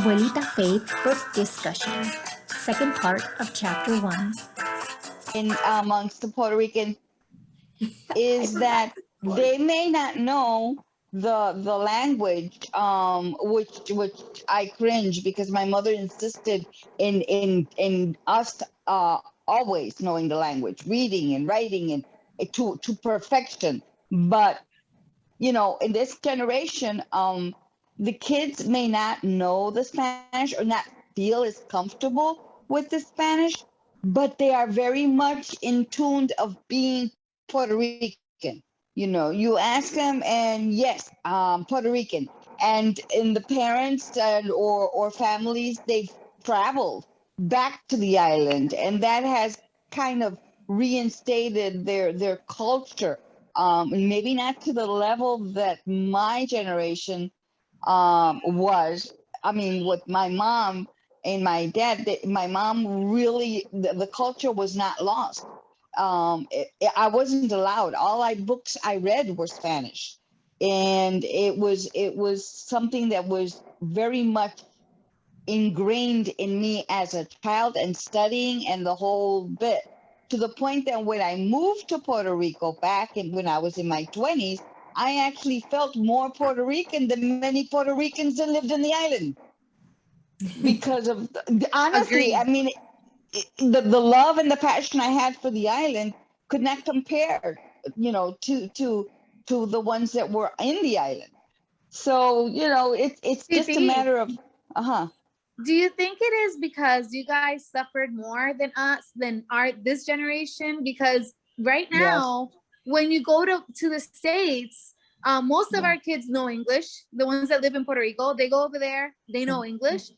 Abuelita Faith book discussion, second part of chapter 1. In amongst the Puerto Rican is that they may not know the language, which I cringe because my mother insisted in us always knowing the language, reading and writing and to perfection. But in this generation, the kids may not know the Spanish or not feel as comfortable with the Spanish, but they are very much in tune of being Puerto Rican. You ask them, and yes, Puerto Rican. And in the parents or families, they've traveled back to the island, and that has kind of reinstated their culture. Maybe not to the level that my generation was. I mean, with my mom and my dad, my mom really, the culture was not lost. I wasn't allowed. All books I read were Spanish, and it was something that was very much ingrained in me as a child and studying and the whole bit, to the point that when I moved to Puerto Rico back when I was in my 20s, I actually felt more Puerto Rican than many Puerto Ricans that lived in the island because of honestly, Agreed. I mean, the love and the passion I had for the island could not compare, to the ones that were in the island. So, it's just a matter of, Do you think it is because you guys suffered more than us, than this generation? Because right now, when you go to the States, most of our kids know English. The ones that live in Puerto Rico, they go over there, they know English.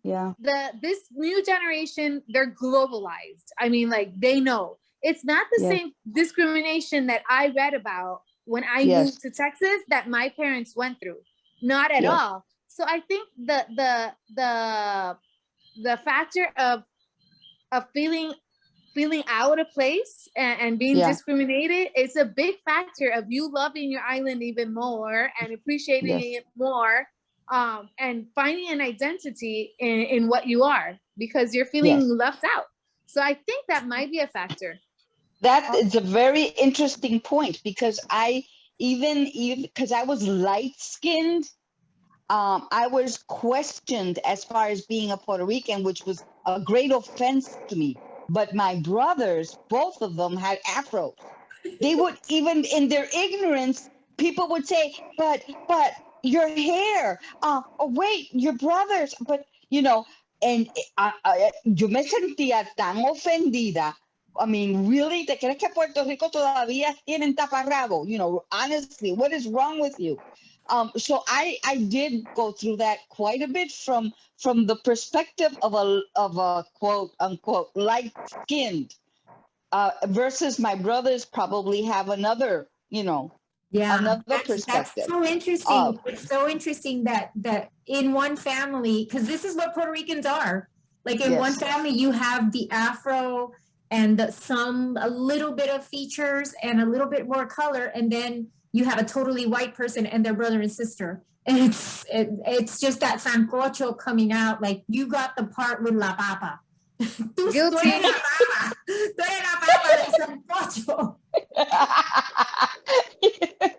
This new generation, they're globalized. I mean, like, they know. It's not the same discrimination that I read about when I moved to Texas that my parents went through. Not at all. So I think the factor of feeling out of place and being discriminated is a big factor of you loving your island even more and appreciating it more, and finding an identity in what you are, because you're feeling left out. So I think that might be a factor. That is a very interesting point, because even because I was light skinned, I was questioned as far as being a Puerto Rican, which was a great offense to me. But my brothers, both of them, had afros. They would, even in their ignorance, people would say, but your hair, oh wait, your brothers, but and yo me sentía tan ofendida. I mean, really, ¿te crees que Puerto Rico todavía tienen taparrabo? Honestly, what is wrong with you? So I did go through that quite a bit from the perspective of a quote unquote light skinned, versus my brothers probably have another, another perspective. That's so interesting. It's so interesting that in one family, because this is what Puerto Ricans are. Like in one family, you have the Afro and a little bit of features and a little bit more color, and then you have a totally white person and their brother and sister. And it's just that sancocho coming out, like, you got the part with la papa. Guilty. Tú eres la papa del sancocho.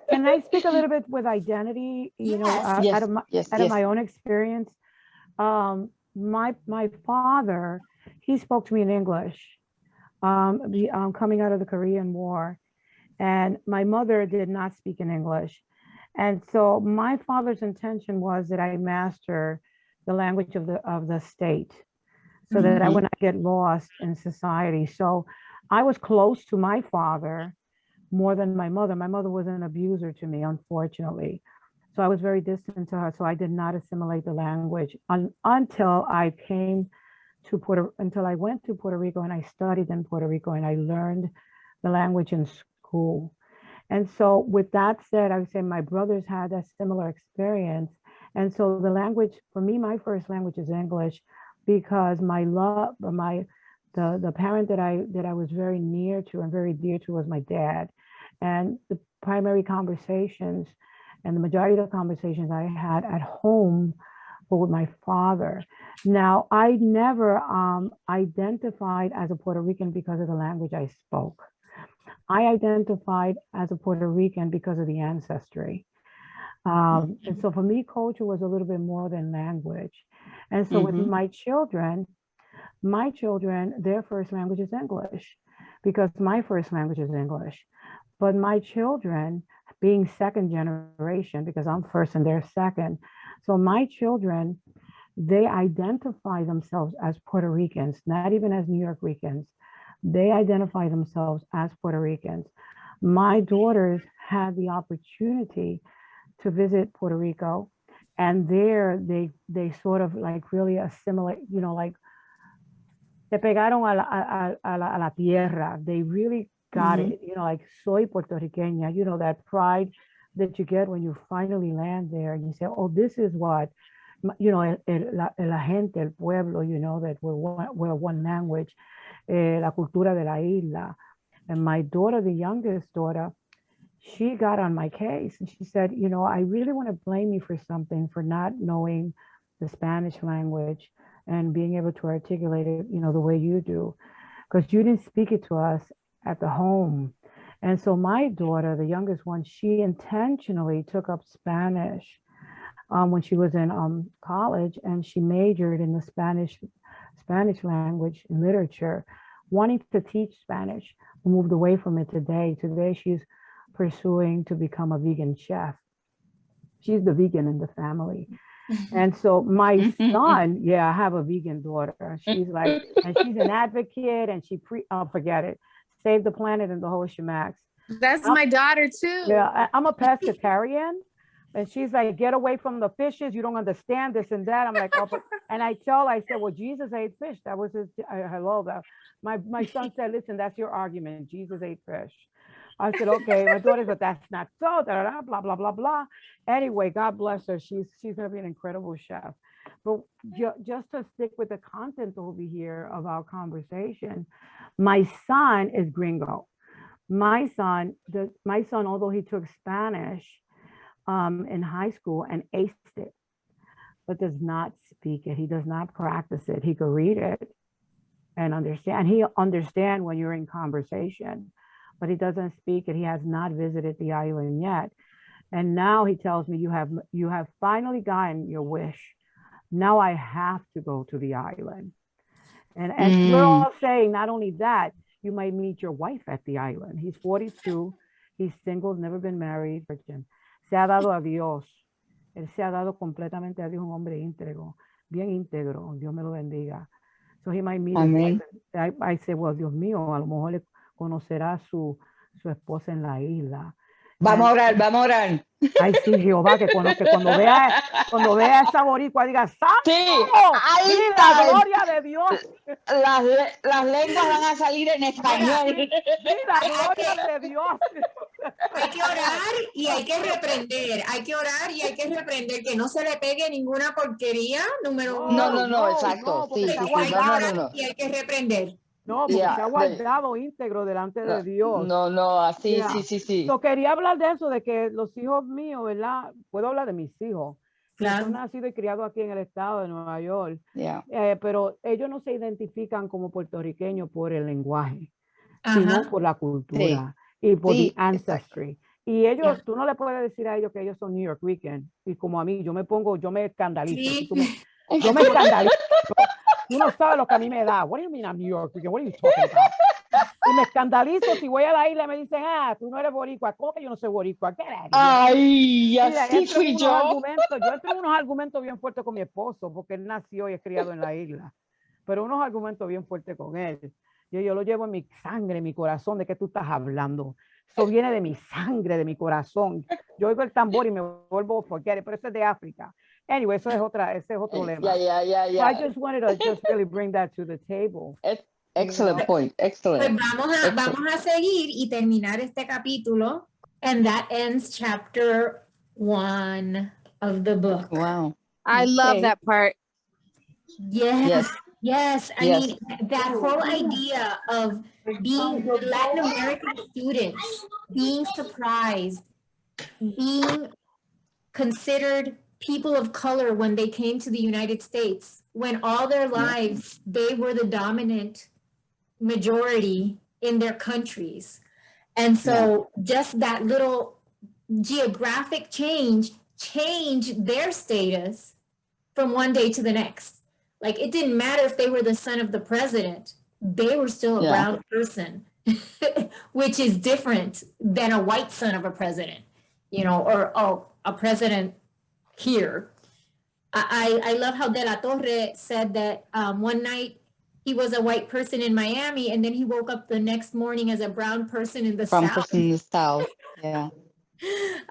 Can I speak a little bit with identity? Out of my own experience, my father, he spoke to me in English, coming out of the Korean War, and my mother did not speak in English, and so my father's intention was that I master the language of the state, so that I would not get lost in society. So I was close to my father more than my mother. My mother was an abuser to me, unfortunately. So I was very distant to her. So I did not assimilate the language until I went to Puerto Rico and I studied in Puerto Rico and I learned the language in school. And so with that said, I would say my brothers had a similar experience. And so the language, for me, my first language is English, because the parent that I was very near to and very dear to was my dad. And the primary conversations and the majority of the conversations I had at home but with my father. Now, I never identified as a Puerto Rican because of the language I spoke. I identified as a Puerto Rican because of the ancestry. And so for me, culture was a little bit more than language. And so with my children, their first language is English because my first language is English. But my children, being second generation, because I'm first and they're second, so my children, they identify themselves as Puerto Ricans, not even as New York Ricans. They identify themselves as Puerto Ricans. My daughters had the opportunity to visit Puerto Rico, and there they sort of like really assimilate, you know, like te pegaron a la tierra. They really got it, you know, like soy puertorriqueña, you know, that pride that you get when you finally land there and you say, oh, this is what, you know, la gente, el pueblo, you know, that we're one language, la cultura de la isla. And my daughter, the youngest daughter, she got on my case and she said, you know, I really want to blame you for something, for not knowing the Spanish language and being able to articulate it, you know, the way you do, because you didn't speak it to us at the home. And so my daughter, the youngest one, she intentionally took up Spanish when she was in college, and she majored in the Spanish language and literature, wanting to teach Spanish. We moved away from it today. Today she's pursuing to become a vegan chef. She's the vegan in the family. And so my son, I have a vegan daughter. She's like, and she's an advocate, and she forget it, save the planet and the whole shemacks. That's my daughter too. Yeah, I'm a pescatarian, and she's like, get away from the fishes. You don't understand this and that. I'm like, oh, and I said, well, Jesus ate fish. That was his. Hello, that my son said, listen, that's your argument. Jesus ate fish. I said, okay. My daughter said, that's not so, blah, blah, blah, blah. Anyway, God bless her. She's going to be an incredible chef. But just to stick with the content over here of our conversation, my son is gringo. My son, although he took Spanish in high school and aced it, but does not speak it. He does not practice it. He could read it and understand. He understand when you're in conversation, but he doesn't speak it. He has not visited the island yet. And now he tells me, you have finally gotten your wish. Now I have to go to the island. And we're all saying, not only that, you might meet your wife at the island. He's 42. He's single, never been married. Se ha dado a Dios. Él se ha dado completamente a Dios, un hombre íntegro, bien íntegro. Dios me lo bendiga. So he might meet his wife. I say, well, Dios mío, a lo mejor le conocerá su esposa en la isla. Vamos a orar. Ay, sí, Jehová, que cuando vea esa boricua diga, ¡santo! Sí, ¡La gloria de Dios! Las lenguas van a salir en español. ¡Sí, la gloria de Dios! Hay que orar y hay que reprender. Hay que orar y hay que reprender que no se le pegue ninguna porquería, número uno. No, exacto. Sí, no. Y hay que reprender. No, porque se ha guardado íntegro delante de Dios. No, así, sí. So, quería hablar de eso, de que los hijos míos, ¿verdad? Puedo hablar de mis hijos. Claro. Son nacidos y criados aquí en el estado de Nueva York. Pero ellos no se identifican como puertorriqueños por el lenguaje, sino por la cultura y por el ancestry. Exacto. Y ellos, tú no le puedes decir a ellos que ellos son New York Rican. Y como a mí, yo me escandalizo. Sí. Yo me escandalizo. Tú no sabes lo que a mí me da. What do you mean I'm New York Rican? What are you talking about? Y me escandalizo si voy a la isla y me dicen, tú no eres boricua. ¿Cómo que yo no soy boricua? ¿Qué eres? Ay, así fui yo. Yo entro en unos argumentos bien fuertes con mi esposo, porque él nació y es criado en la isla. Pero unos argumentos bien fuertes con él. Yo lo llevo en mi sangre, en mi corazón. ¿De qué tú estás hablando? Eso viene de mi sangre, de mi corazón. Yo oigo el tambor y me vuelvo a forget it, pero eso es de África. Anyway, ese es otro lema. So I just wanted to just really bring that to the table. Excellent point. Excellent. Pues vamos a seguir y terminar este capítulo. And that ends chapter 1 of the book. Wow. I love that part. Yes. I mean, that whole idea of being Latin American students, being surprised, being considered people of color when they came to the United States, when all their lives they were the dominant majority in their countries. And so just that little geographic change changed their status from one day to the next. Like it didn't matter if they were the son of the president, they were still a brown person, which is different than a white son of a president, you know, or a president here. I love how De La Torre said that one night he was a white person in Miami and then he woke up the next morning as a brown person in the South. Person in the South, yeah.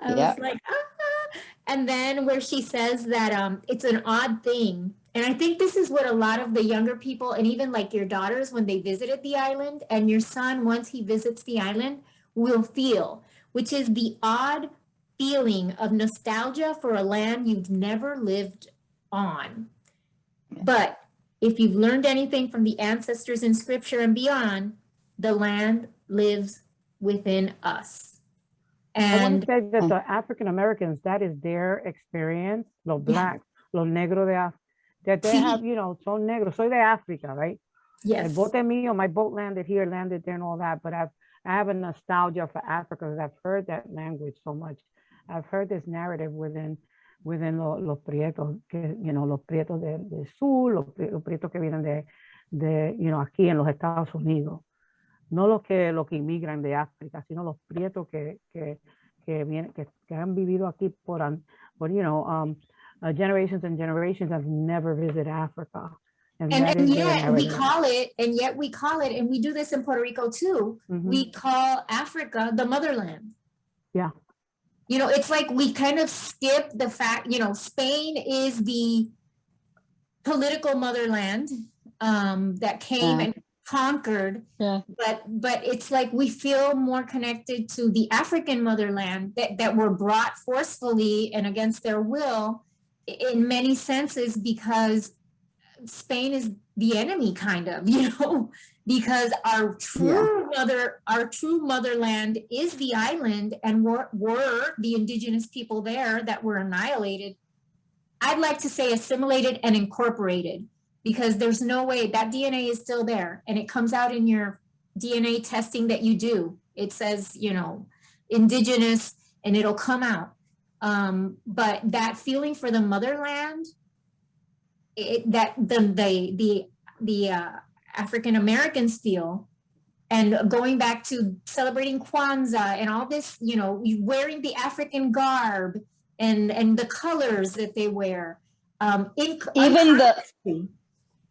I was like, ah. And then where she says that it's an odd thing. And I think this is what a lot of the younger people, and even like your daughters, when they visited the island, and your son, once he visits the island, will feel, which is the odd feeling of nostalgia for a land you've never lived on. But if you've learned anything from the ancestors in scripture and beyond, the land lives within us. I want And to say that the African Americans, that is their experience, los blacks, los negros de Africa, that they have, you know, son negros, soy de Africa, right? yes, El bote mío, my boat landed here, landed there and all that, but I have a nostalgia for Africa because I've heard that language so much. I've heard this narrative within los prietos, que, you know, los prietos del sur, los prietos que vienen de, you know, aquí en los Estados Unidos. No los que inmigran de África, sino los prietos que vienen, que han vivido aquí por you know, generations and generations have never visited Africa. and yet we call it, and we do this in Puerto Rico too. We call Africa the motherland. Yeah. You know, it's like we kind of skip the fact, you know, Spain is the political motherland that came and conquered, but it's like we feel more connected to the African motherland that were brought forcefully and against their will in many senses, because Spain is the enemy, kind of, you know, because our true motherland is the island, and were the indigenous people there that were annihilated. I'd like to say assimilated and incorporated, because there's no way that DNA is still there, and it comes out in your DNA testing that you do. It says, you know, indigenous, and it'll come out. But that feeling for the motherland, that the African Americans feel, and going back to celebrating Kwanzaa and all this, you know, wearing the African garb and the colors that they wear.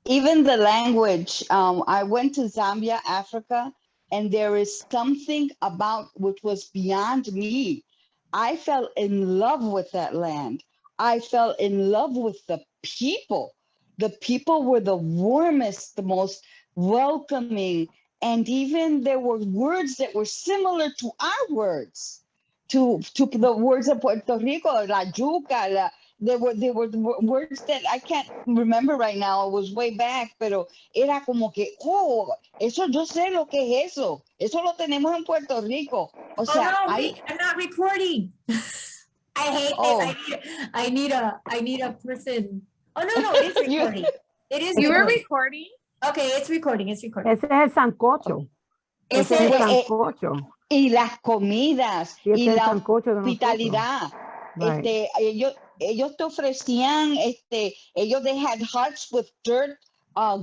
Even the language. I went to Zambia, Africa, and there is something about which was beyond me. I fell in love with that land. I fell in love with the people. The people were the warmest, the most welcoming, and even there were words that were similar to our words, to the words of Puerto Rico, la yuca, there were words that I can't remember right now. It was way back, pero era como que, oh, eso yo sé lo que es eso. Eso lo tenemos en Puerto Rico. O sea, I'm not recording. I hate this. I need a person. Oh, no, it is recording. It is. You were recording? Okay, it's recording. It's recording. Ese es el sancocho. Ese es el sancocho. Y las comidas, y la hospitalidad. Right. Ellos te ofrecían, they had huts with dirt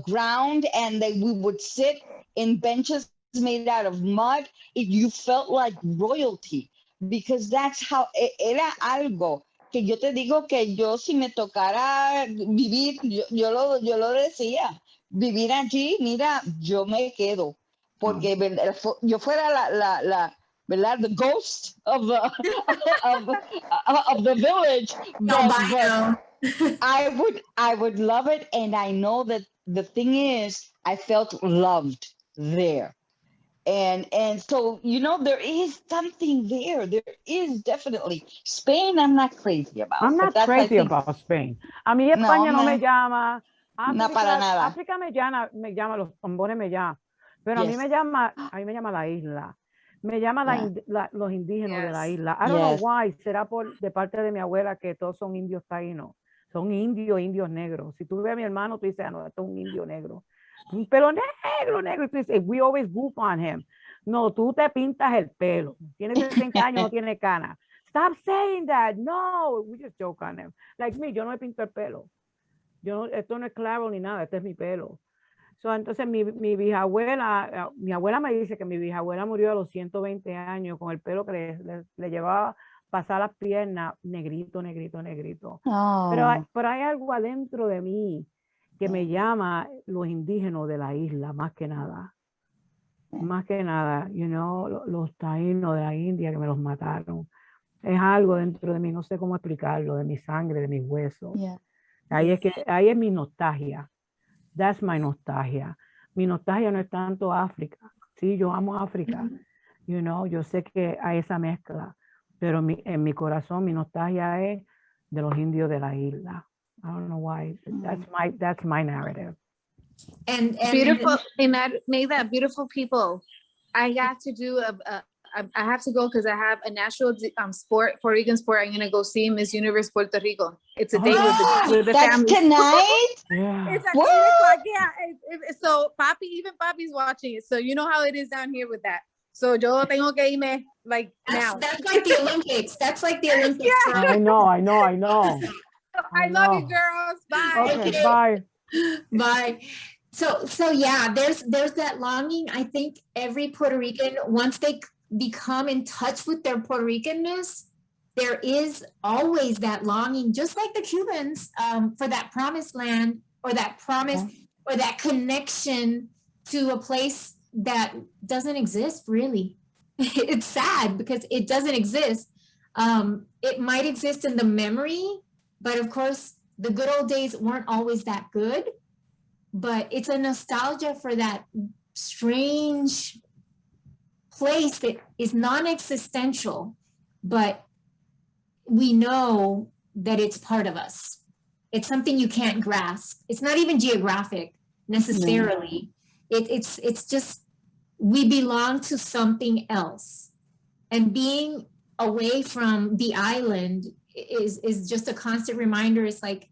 ground, and we would sit in benches made out of mud. You felt like royalty, because that's how, era algo que yo te digo que yo, si me tocara vivir, yo lo decía, vivir allí, mira, yo me quedo, porque yo fuera ¿verdad? The ghost of the of the village. But I would love it, and I know that the thing is, I felt loved there. And so, you know, there is something there. There is definitely. Spain, I'm not crazy about. I'm not crazy about Spain. A mí España no me llama. No, para nada. África me llama, los tambores me llaman. Pero a mí me llama la isla. Me llama los indígenas de la Yes. isla. I don't know Yes. why. Será de parte de mi abuela que todos son indios taínos. Son indios negros. Si tú ves a mi hermano, tú dices, no, esto es un indio negro. Un pelo negro. Y tú dices, we always goof on him. No, tú te pintas el pelo. Tienes 60 años, no tiene cana. Stop saying that. No, we just joke on him. Like me, yo no me pinto el pelo. Esto no es claro ni nada, este es mi pelo. Entonces mi bisabuela, mi abuela me dice que mi bisabuela murió a los 120 años con el pelo que le llevaba pasar las piernas negrito. Oh. Pero hay algo adentro de mí que me llama los indígenas de la isla, más que nada, los taínos de la India que me los mataron. Es algo dentro de mí, no sé cómo explicarlo, de mi sangre, de mis huesos. Yeah. Ahí es mi nostalgia. That's my nostalgia. Mi nostalgia no es tanto África. Sí, yo amo África. Yo sé que hay esa mezcla, pero en mi corazón mi nostalgia es de los indios de la isla. I don't know why. That's my narrative. And Beautiful, and that made that beautiful people. I got to do I have to go because I have a national sport, Puerto Rican sport. I'm gonna go see Miss Universe Puerto Rico. It's a date with the That's family. tonight? Yeah. It's at What? 8 o'clock. Yeah. So even Papi's watching it. So you know how it is down here with that. So yo tengo que irme like now. that's like the Olympics. That's like the Olympics. Yeah. Right? I know. I love you, girls. Bye. Okay, bye. Bye. So yeah, there's that longing. I think every Puerto Rican, once they become in touch with their Puerto Ricanness, there is always that longing, just like the Cubans, for that promised land, or that promise, or that connection to a place that doesn't exist, really. It's sad because it doesn't exist. It might exist in the memory, but of course, the good old days weren't always that good. But it's a nostalgia for that strange place that is non-existential, but we know that it's part of us. It's something you can't grasp. It's not even geographic necessarily. It's just, we belong to something else. And being away from the island is just a constant reminder. It's like,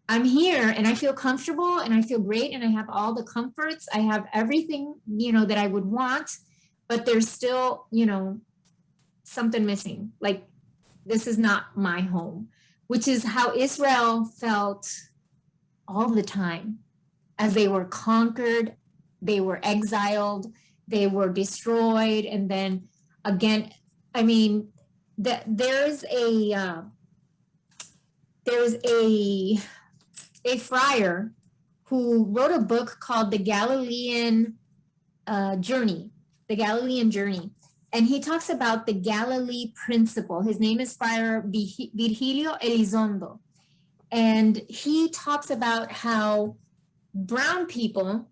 I'm here and I feel comfortable and I feel great and I have all the comforts. I have everything, that I would want, but there's still, something missing. Like, this is not my home, which is how Israel felt all the time as they were conquered, they were exiled, they were destroyed. And then again, I mean, there's a friar who wrote a book called The Galilean Journey. And he talks about the Galilee principle. His name is Friar Virgilio Elizondo. And he talks about how brown people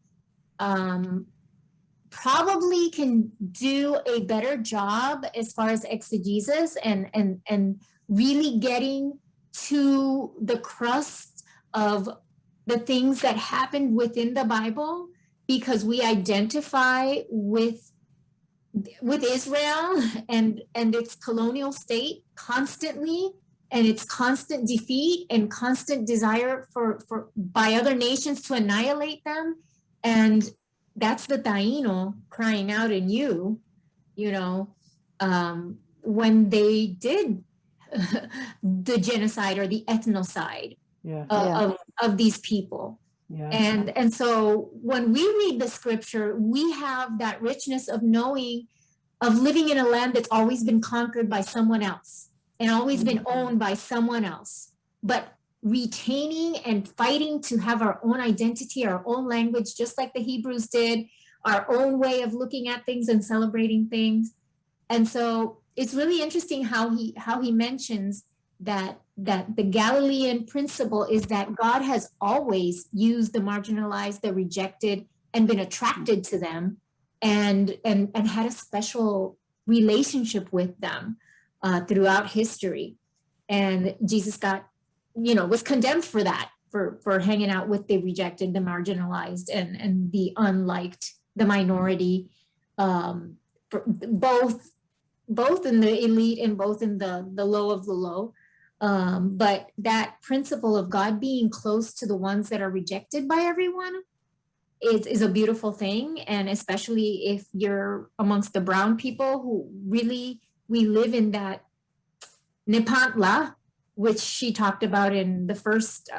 probably can do a better job as far as exegesis and really getting to the crust of the things that happened within the Bible, because we identify with Israel and its colonial state constantly, and its constant defeat and constant desire for by other nations to annihilate them. And that's the Taino crying out in you, when they did the genocide or the ethnocide of these people. Yeah. And so when we read the scripture, we have that richness of knowing, of living in a land that's always been conquered by someone else and always been owned by someone else, but retaining and fighting to have our own identity, our own language, just like the Hebrews did, our own way of looking at things and celebrating things. And so it's really interesting how he mentions that the Galilean principle is that God has always used the marginalized, the rejected, and been attracted to them, and had a special relationship with them throughout history. And Jesus was condemned for that, for hanging out with the rejected, the marginalized, and the unliked, the minority. both in the elite and both in the low of the low. But that principle of God being close to the ones that are rejected by everyone is a beautiful thing. And especially if you're amongst the brown people who really, we live in that Nepantla, which she talked about in the first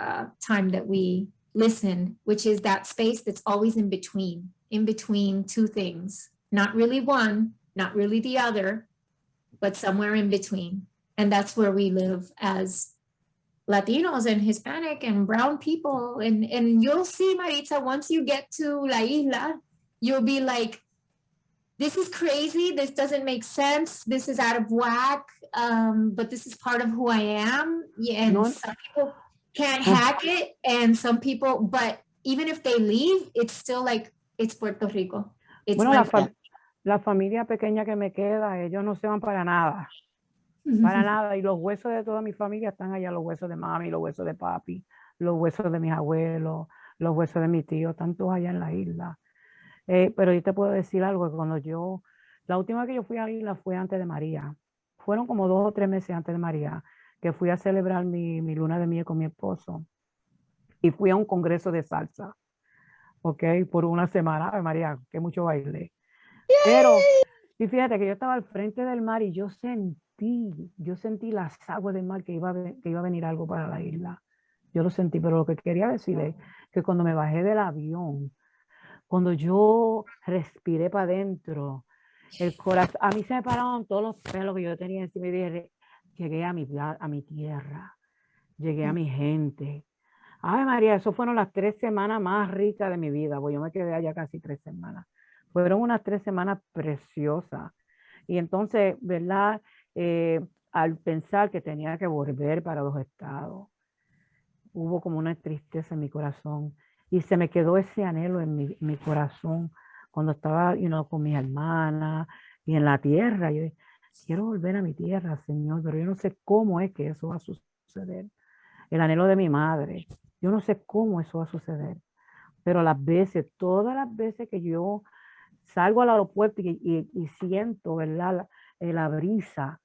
time that we listened, which is that space that's always in between two things, not really one, not really the other, but somewhere in between. And that's where we live as Latinos and Hispanic and brown people. And you'll see, Maritza, once you get to La Isla, you'll be like, this is crazy. This doesn't make sense. This is out of whack. But this is part of who I am. Yeah, and some people can't hack it. And some people, but even if they leave, it's still like, it's Puerto Rico. It's bueno, la familia pequeña que me queda, ellos no se van para nada. Para nada, y los huesos de toda mi familia están allá, los huesos de mami, los huesos de papi, los huesos de mis abuelos, los huesos de mi tío, están todos allá en la isla. Pero yo te puedo decir algo, que cuando la última que yo fui a la isla fue antes de María. Fueron como 2 o 3 meses antes de María, que fui a celebrar mi luna de miel con mi esposo. Y fui a un congreso de salsa, ¿ok? Por una semana. Ay, María, que mucho baile. Pero, y fíjate que yo estaba al frente del mar y yo sentí las aguas del mar que iba a venir algo para la isla. Yo lo sentí, pero lo que quería decir es que cuando me bajé del avión, cuando yo respiré para adentro, el corazón, a mí se me pararon todos los pelos que yo tenía encima y dije, llegué a mi tierra, llegué a mi gente. Ay, María, eso fueron las 3 semanas más ricas de mi vida, porque yo me quedé allá casi 3 semanas. Fueron unas 3 semanas preciosas. Y entonces, ¿verdad? Al pensar que tenía que volver para los estados, hubo como una tristeza en mi corazón y se me quedó ese anhelo en mi corazón cuando estaba con mis hermanas y en la tierra. Yo dije, quiero volver a mi tierra, Señor, pero yo no sé cómo es que eso va a suceder. El anhelo de mi madre, yo no sé cómo eso va a suceder, pero todas las veces que yo salgo al aeropuerto y siento, ¿verdad? La brisa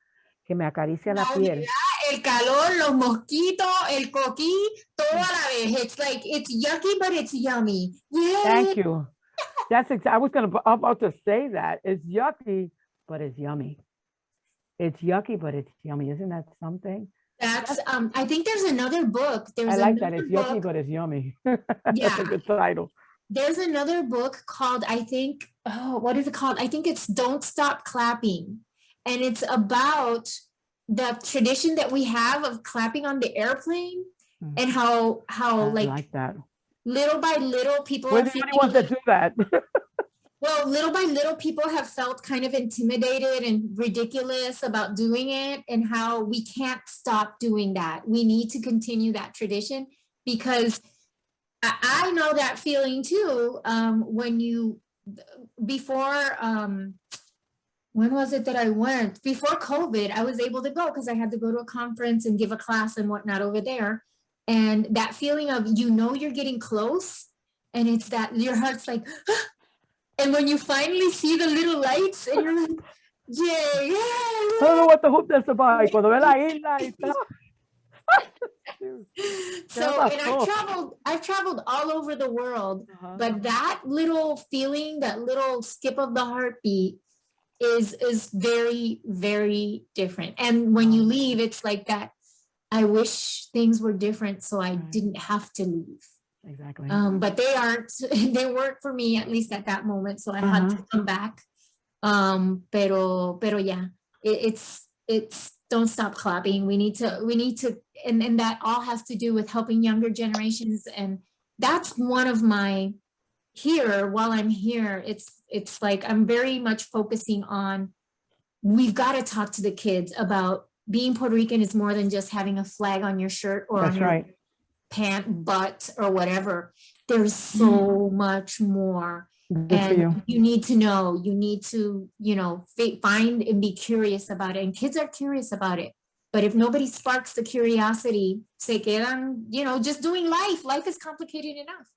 que me acaricia la piel. El calor, los mosquitos, el coquí, todo a la vez. It's like, it's yucky, but it's yummy. Yay. Thank you. I was about to say that. It's yucky, but it's yummy. It's yucky, but it's yummy. Isn't that something? That's I think there's another book. I like that. It's yucky, but it's yummy. That's a good title. There's another book called, I think, what is it called? I think it's Don't Stop Clapping. And it's about the tradition that we have of clapping on the airplane and how like that. Little by little people We're the only ones that do that. Well, little by little people have felt kind of intimidated and ridiculous about doing it, and how we can't stop doing that. We need to continue that tradition, because I know that feeling too. When was it that I went? Before COVID, I was able to go because I had to go to a conference and give a class and whatnot over there. And that feeling of, you're getting close, and it's that your heart's like, and when you finally see the little lights, and you're like, yeah. I don't know what the hoop that's about. Cuando ve la isla y está. So, and I've traveled all over the world, but that little feeling, that little skip of the heartbeat is very, very different. And when you leave, it's like that, I wish things were different so I didn't have to leave. Exactly. But they weren't for me, at least at that moment. So I had to come back. Pero yeah, it's don't stop clapping. We need to, and that all has to do with helping younger generations. And that's one of my, while I'm here, it's like, I'm very much focusing on, we've got to talk to the kids about being Puerto Rican is more than just having a flag on your shirt or on your pant butt or whatever. There's so much more. And you need to know, you need to, find and be curious about it. And kids are curious about it. But if nobody sparks the curiosity, se quedan, just doing life. Life is complicated enough.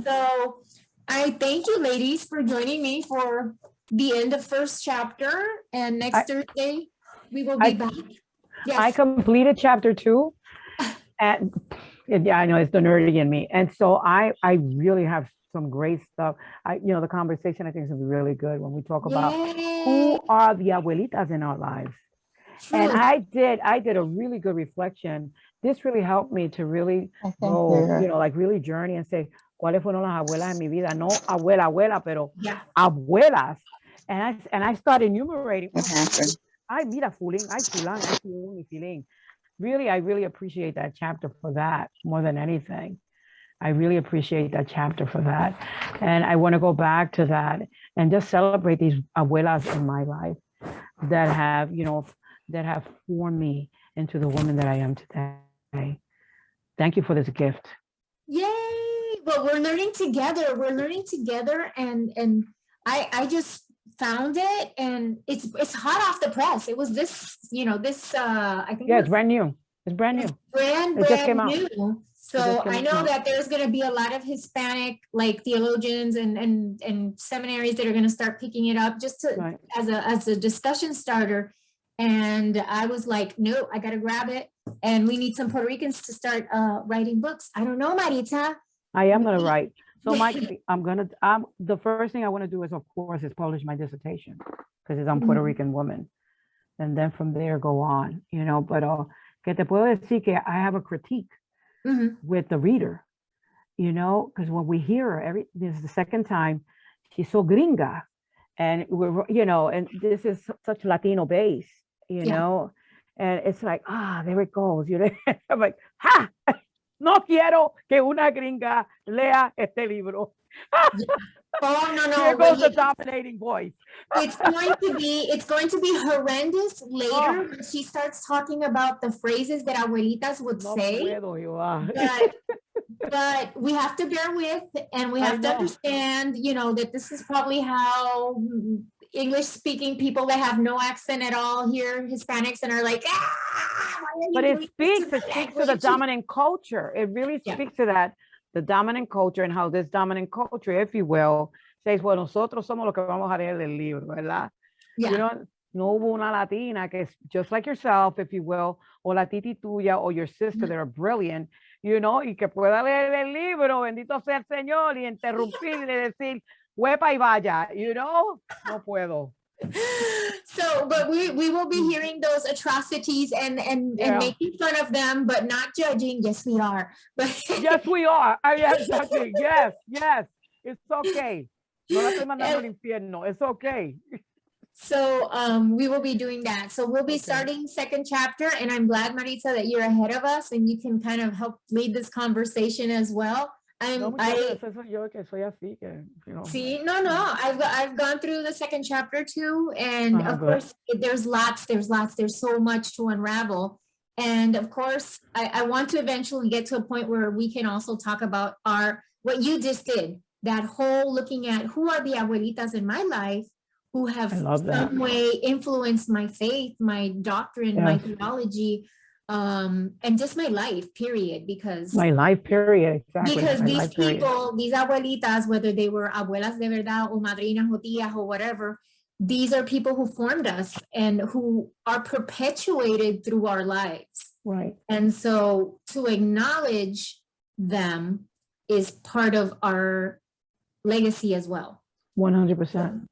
So I thank you, ladies, for joining me for the end of first chapter, and next Thursday we will I- be back. Yes. I completed chapter 2, and yeah, I know it's the nerdy in me. And so I really have some great stuff. The conversation I think is really good when we talk about who are the abuelitas in our lives. And I did a really good reflection. This really helped me to really go, like really journey and say, ¿cuáles fueron las abuelas en mi vida? No abuela, pero abuelas. And I started enumerating. What happened? Ay, mira, fulín, ay, fulán, ay, fulín, y filín. Really, I really appreciate that chapter for that more than anything. I really appreciate that chapter for that. And I want to go back to that and just celebrate these abuelas in my life that have, that have formed me into the woman that I am today. Thank you for this gift. Yay! Well, we're learning together. And I just found it, and it's hot off the press. It was this, I think. Yeah, it's brand new. It's brand new. It just came out. So I know that there's going to be a lot of Hispanic theologians and seminaries that are going to start picking it up just to as a discussion starter. And I was like, no, I got to grab it. And we need some Puerto Ricans to start writing books. I don't know, Maritza. I am going to write. So Mike, the first thing I want to do is, of course, is publish my dissertation because it's on Puerto Rican women. And then from there go on, but que te puedo decir que I have a critique with the reader, because when we hear her, this is the second time, she's so gringa. And we're, and this is such Latino base, and it's like, there it goes. I'm like, ha! No quiero que una gringa lea este libro. Oh, no. Here goes the dominating voice. It's going to be horrendous later when she starts talking about the phrases that abuelitas would say. But we have to bear with, and we have to understand, that this is probably how English-speaking people that have no accent at all hear Hispanics and are like, but it speaks to the dominant culture. It really speaks to that, the dominant culture, and how this dominant culture, if you will, says, well, nosotros somos los que vamos a leer el libro, ¿verdad? Yeah. No hubo una latina que es just like yourself, if you will, o la titi tuya, or your sister that are brilliant, y que pueda leer el libro, bendito sea el Señor, y interrumpir y decir, huepa y vaya, no puedo. So, but we will be hearing those atrocities and making fun of them, but not judging. Yes, we are. But yes, we are. I am judging. Yes. It's okay. No la estoy mandando al infierno. It's okay. So we will be doing that. So we'll be starting second chapter, and I'm glad, Maritza, that you're ahead of us and you can kind of help lead this conversation as well. I've gone through the second chapter too, and of course there's so much to unravel. And of course, I want to eventually get to a point where we can also talk about what you just did, that whole looking at who are the abuelitas in my life who have some way influenced my faith, my doctrine, my theology, and just my life, period. Because my life, period. Exactly. Because these people, these abuelitas, whether they were abuelas de verdad or madrinas o tías or whatever, these are people who formed us and who are perpetuated through our lives. Right. And so to acknowledge them is part of our legacy as well. 100%.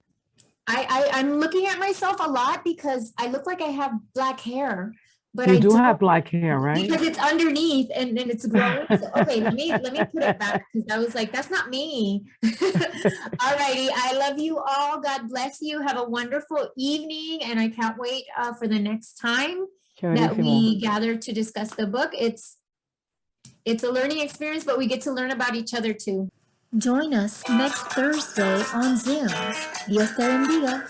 I'm looking at myself a lot because I look like I have black hair, but you do have black hair, right? Because it's underneath and it's growing. So, okay, let me put it back because I was like, that's not me. All righty. I love you all. God bless you. Have a wonderful evening. And I can't wait for the next time that we gather to discuss the book. It's a learning experience, but we get to learn about each other too. Join us next Thursday on Zoom. Dios te bendiga.